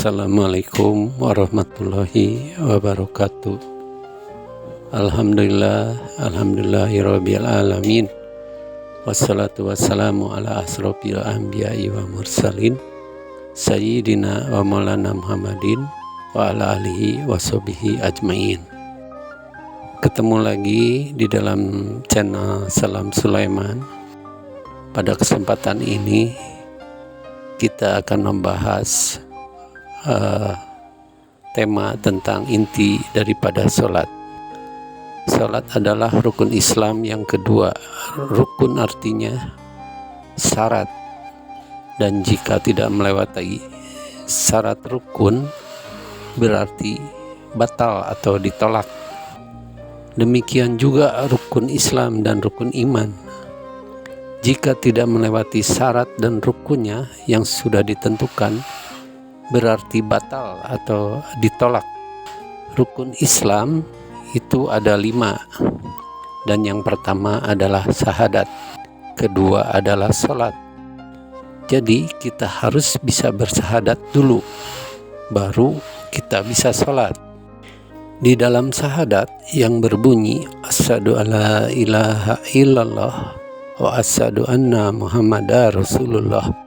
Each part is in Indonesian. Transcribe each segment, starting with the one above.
Assalamualaikum warahmatullahi wabarakatuh. Alhamdulillahirabbil alamin. Wassalatu wassalamu ala asrofil anbiya'i wa mursalin sayyidina wa maulana Muhammadin wa ala alihi wa sahbihi ajmain. Ketemu lagi di dalam channel Salam Sulaiman. Pada kesempatan ini kita akan membahas tema tentang inti daripada sholat. Sholat adalah rukun Islam yang kedua. Rukun artinya syarat, dan jika tidak melewati syarat rukun berarti batal atau ditolak. Demikian juga rukun Islam dan rukun iman. Jika tidak melewati syarat dan rukunnya yang sudah ditentukan berarti batal atau ditolak. Rukun Islam itu ada 5, dan yang pertama adalah syahadat, kedua adalah sholat. Jadi kita harus bisa bersyahadat dulu, baru kita bisa sholat. Di dalam syahadat yang berbunyi asyhadu alla ilaha illallah wa asyhadu anna muhammadar rasulullah,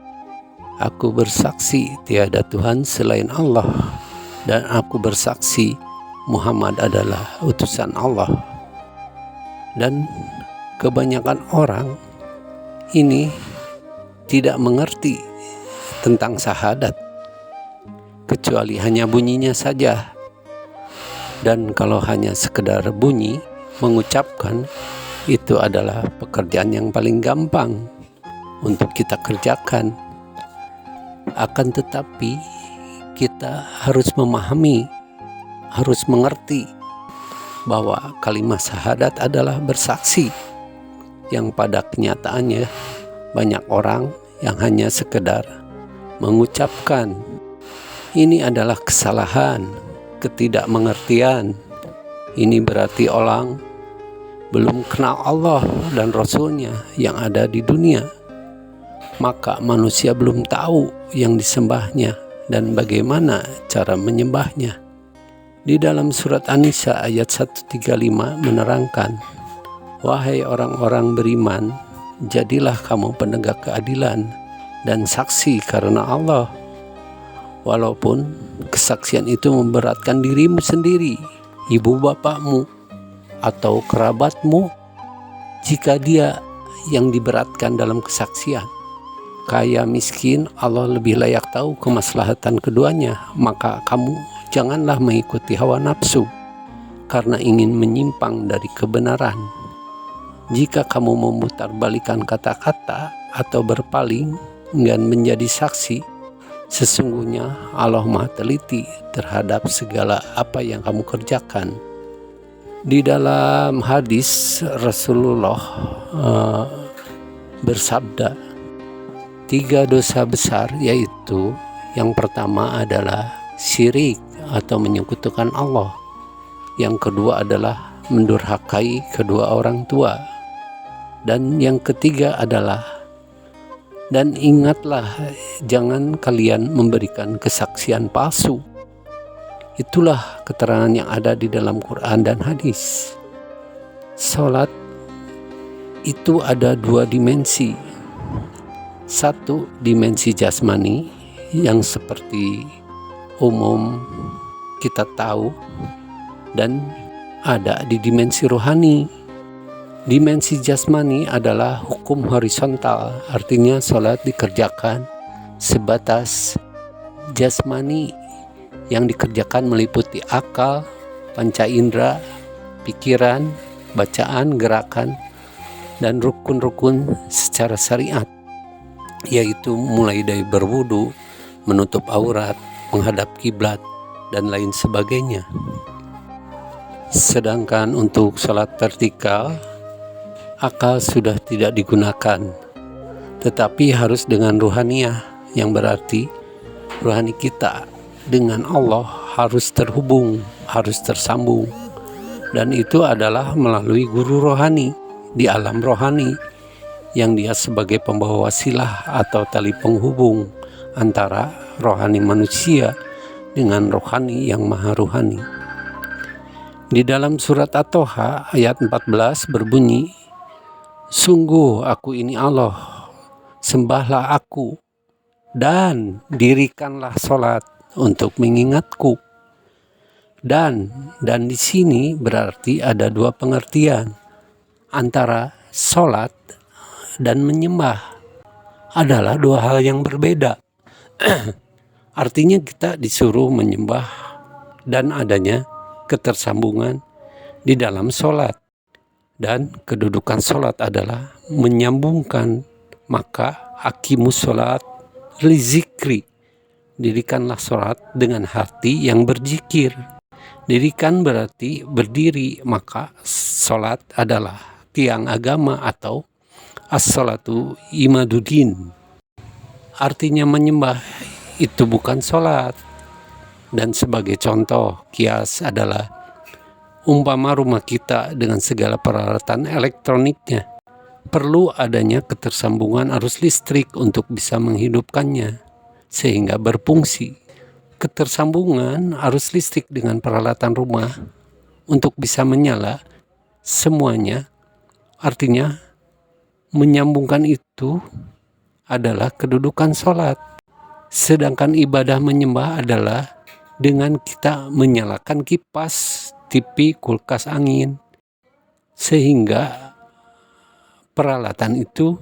aku bersaksi tiada Tuhan selain Allah, dan aku bersaksi Muhammad adalah utusan Allah. Dan kebanyakan orang ini tidak mengerti tentang syahadat, kecuali hanya bunyinya saja. Dan kalau hanya sekedar bunyi, mengucapkan, itu adalah pekerjaan yang paling gampang untuk kita kerjakan. Akan tetapi kita harus memahami, harus mengerti bahwa kalimat syahadat adalah bersaksi, yang pada kenyataannya banyak orang yang hanya sekedar mengucapkan. Ini adalah kesalahan, ketidakmengertian. Ini berarti orang belum kenal Allah dan Rasulnya yang ada di dunia. Maka manusia belum tahu yang disembahnya dan bagaimana cara menyembahnya. Di dalam surat An-Nisa ayat 135 menerangkan, wahai orang-orang beriman, jadilah kamu penegak keadilan dan saksi karena Allah. Walaupun kesaksian itu memberatkan dirimu sendiri, ibu bapakmu, atau kerabatmu, jika dia yang diberatkan dalam kesaksian. Kaya miskin, Allah lebih layak tahu kemaslahatan keduanya. Maka kamu janganlah mengikuti hawa nafsu karena ingin menyimpang dari kebenaran. Jika kamu memutarbalikkan kata-kata atau berpaling dan menjadi saksi, sesungguhnya Allah Maha Teliti terhadap segala apa yang kamu kerjakan. Di dalam hadis Rasulullah bersabda, 3 dosa besar, yaitu yang pertama adalah syirik atau menyekutukan Allah. Yang kedua adalah mendurhakai kedua orang tua. Dan yang ketiga adalah, dan ingatlah, jangan kalian memberikan kesaksian palsu. Itulah keterangan yang ada di dalam Quran dan hadis. Salat itu ada 2 dimensi. Satu, dimensi jasmani yang seperti umum kita tahu, dan ada di dimensi rohani. Dimensi jasmani adalah hukum horizontal, artinya sholat dikerjakan sebatas jasmani, yang dikerjakan meliputi akal, panca indera, pikiran, bacaan, gerakan, dan rukun-rukun secara syariat, yaitu mulai dari berwudu, menutup aurat, menghadap kiblat, dan lain sebagainya. Sedangkan untuk sholat vertikal, akal sudah tidak digunakan, tetapi harus dengan ruhaniyah, yang berarti rohani kita dengan Allah harus terhubung, harus tersambung, dan itu adalah melalui guru rohani di alam rohani, yang dia sebagai pembawa wasilah atau tali penghubung antara rohani manusia dengan rohani yang maha rohani. Di dalam surat At-Toha ayat 14 berbunyi, "Sungguh aku ini Allah, sembahlah aku dan dirikanlah sholat untuk mengingatku." Dan di sini berarti ada dua pengertian antara sholat dan menyembah, adalah dua hal yang berbeda. Artinya kita disuruh menyembah dan adanya ketersambungan di dalam sholat. Dan kedudukan sholat adalah menyambungkan, maka aqimus sholat li zikri, dirikanlah sholat dengan hati yang berzikir. Dirikan berarti berdiri, maka sholat adalah tiang agama atau as-sholatu imaduddin. Artinya menyembah itu bukan sholat. Dan sebagai contoh kias adalah umpama rumah kita dengan segala peralatan elektroniknya, perlu adanya ketersambungan arus listrik untuk bisa menghidupkannya sehingga berfungsi. Ketersambungan arus listrik dengan peralatan rumah untuk bisa menyala semuanya, artinya menyambungkan itu adalah kedudukan sholat. Sedangkan ibadah menyembah adalah dengan kita menyalakan kipas, TV, kulkas, angin, sehingga peralatan itu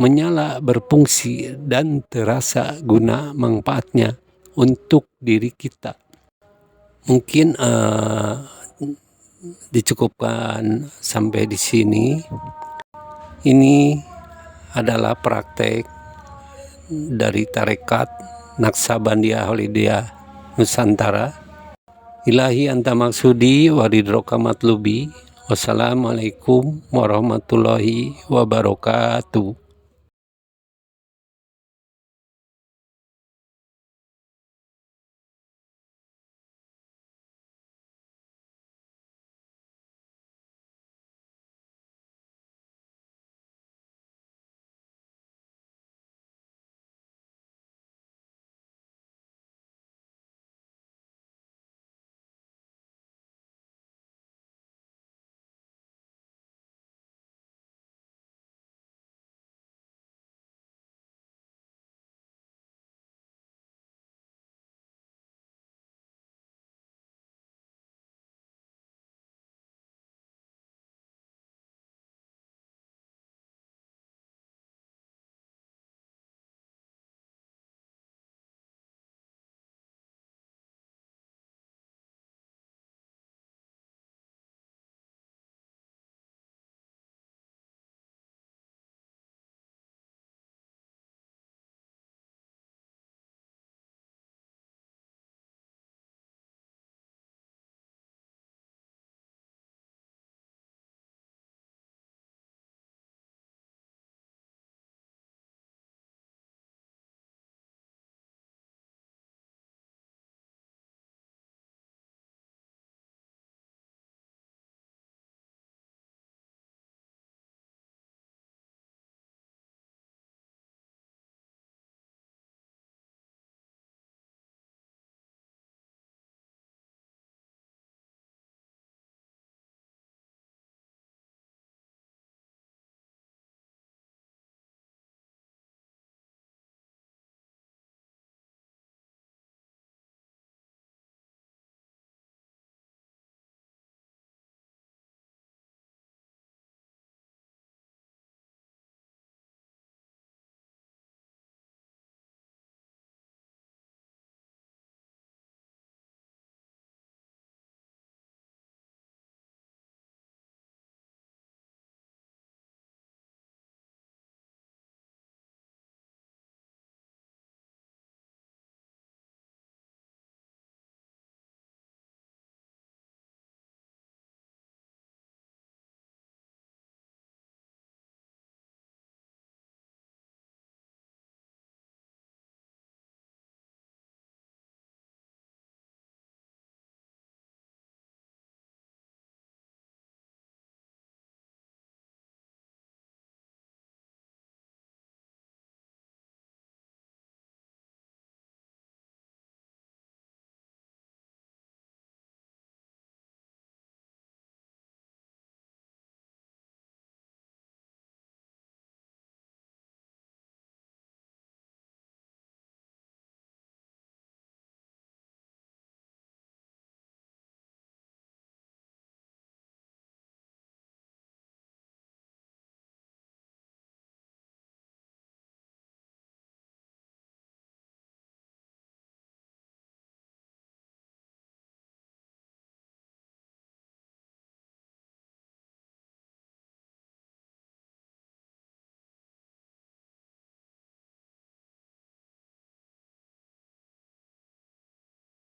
menyala, berfungsi, dan terasa guna manfaatnya untuk diri kita. Mungkin dicukupkan sampai di sini. Ini adalah praktek dari tarekat Naqsabandiyah Holidiyah Nusantara. Ilahi anta maksudi waridroka matlubi. Wassalamualaikum warahmatullahi wabarakatuh.